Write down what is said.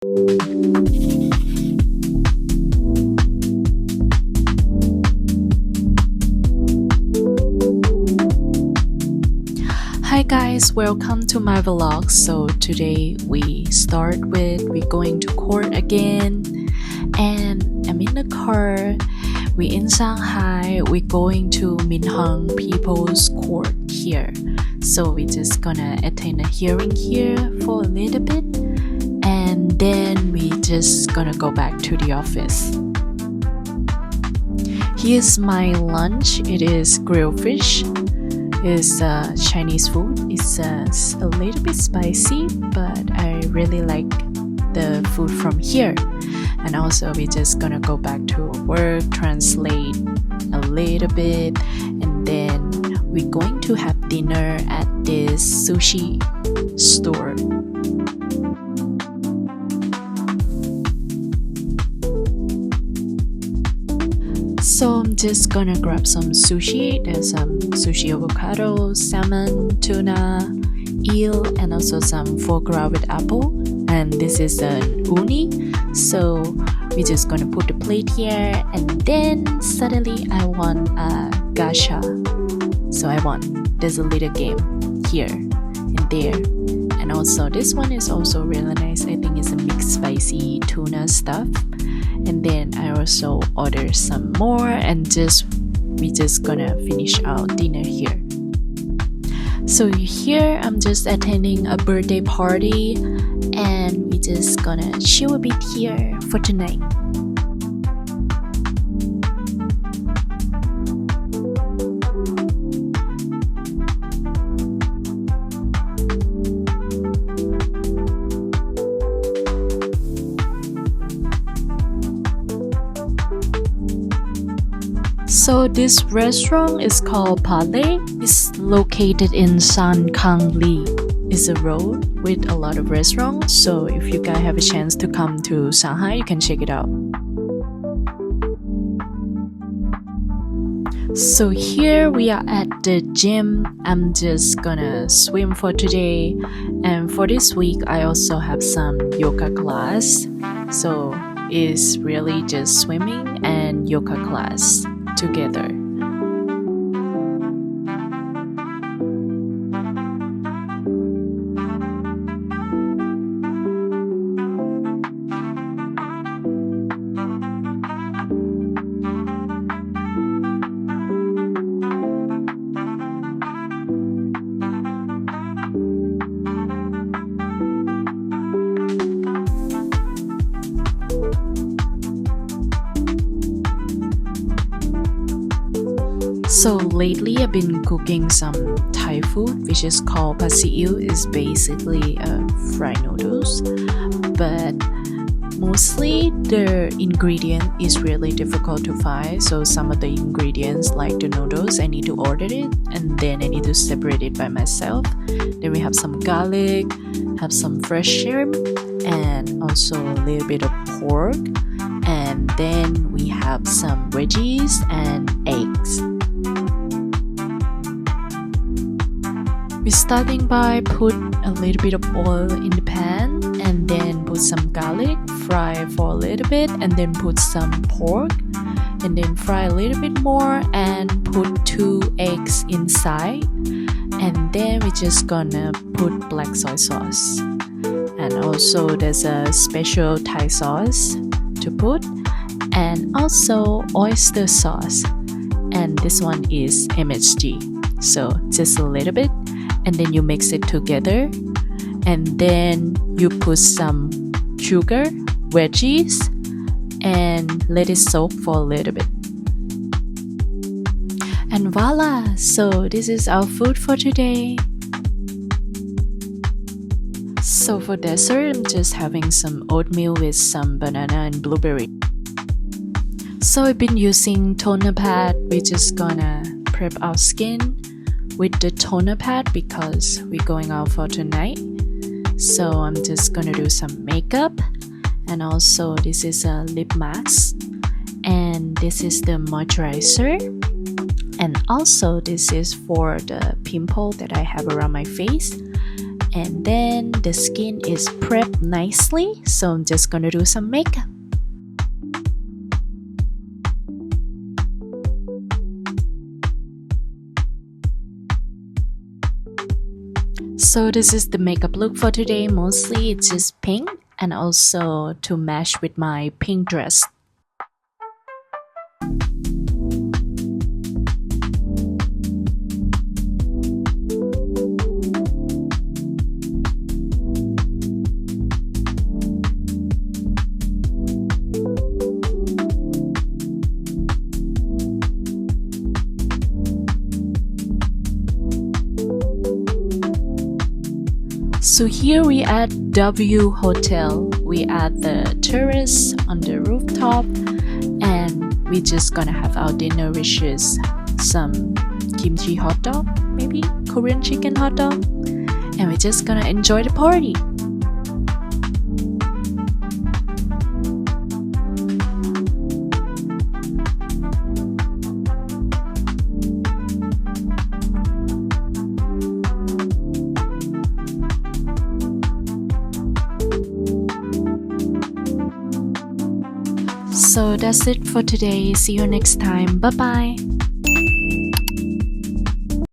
Hi guys, welcome to my vlog. So today we're going to court again, and I'm in the car. We're in Shanghai. We're going to Minhang People's Court here. So we're just gonna attend a hearing here for a little bit, and then we're just gonna go back to the office. Here's my lunch. It is grilled fish. It's Chinese food. It's a little bit spicy, but I really like the food from here. And also we're just gonna go back to work, translate a little bit, and then we're going to have dinner at this sushi store. So I'm just gonna grab some sushi. There's some sushi avocado, salmon, tuna, eel, and also some foie gras with apple. And this is an uni. So we're just gonna put the plate here, and then suddenly I want a gacha. So there's a little game here and there. And also this one is also really nice. I think it's a mixed spicy tuna stuff. And then I also ordered some more, and we're just gonna finish our dinner here. So here I'm just attending a birthday party, and we're just gonna chill a bit here for tonight. So this restaurant is called Parley. It's located in Shanghai. It's a road with a lot of restaurants. So if you guys have a chance to come to Shanghai, you can check it out. So here we are at the gym. I'm just gonna swim for today. And for this week, I also have some yoga class. So it's really just swimming and yoga class together. So lately I've been cooking some Thai food, which is called pasiu. It's basically fried noodles, but mostly the ingredient is really difficult to find. So some of the ingredients, like the noodles, I need to order it, and then I need to separate it by myself. Then we have some garlic, have some fresh shrimp, and also a little bit of pork, and then we have some veggies and eggs. We're starting by put a little bit of oil in the pan, and then put some garlic, fry for a little bit, and then put some pork, and then fry a little bit more, and put 2 eggs inside, and then we're just gonna put black soy sauce, and also there's a special Thai sauce to put, and also oyster sauce, and this one is MSG. So just a little bit, and then you mix it together, and then you put some sugar, veggies, and let it soak for a little bit. And voila! So this is our food for today. So for dessert, I'm just having some oatmeal with some banana and blueberry. So I've been using toner pad. We're just gonna prep our skin with the toner pad because we're going out for tonight. So I'm just gonna do some makeup, and also this is a lip mask, and this is the moisturizer, and also this is for the pimple that I have around my face, And then the skin is prepped nicely, so I'm just gonna do some makeup. So this is the makeup look for today. Mostly it's just pink and also to match with my pink dress. So here we at W Hotel. We at the terrace on the rooftop, and we just gonna have our dinner, which is some kimchi hot dog, maybe Korean chicken hot dog, and we're just gonna enjoy the party. So that's it for today. See you next time. Bye bye.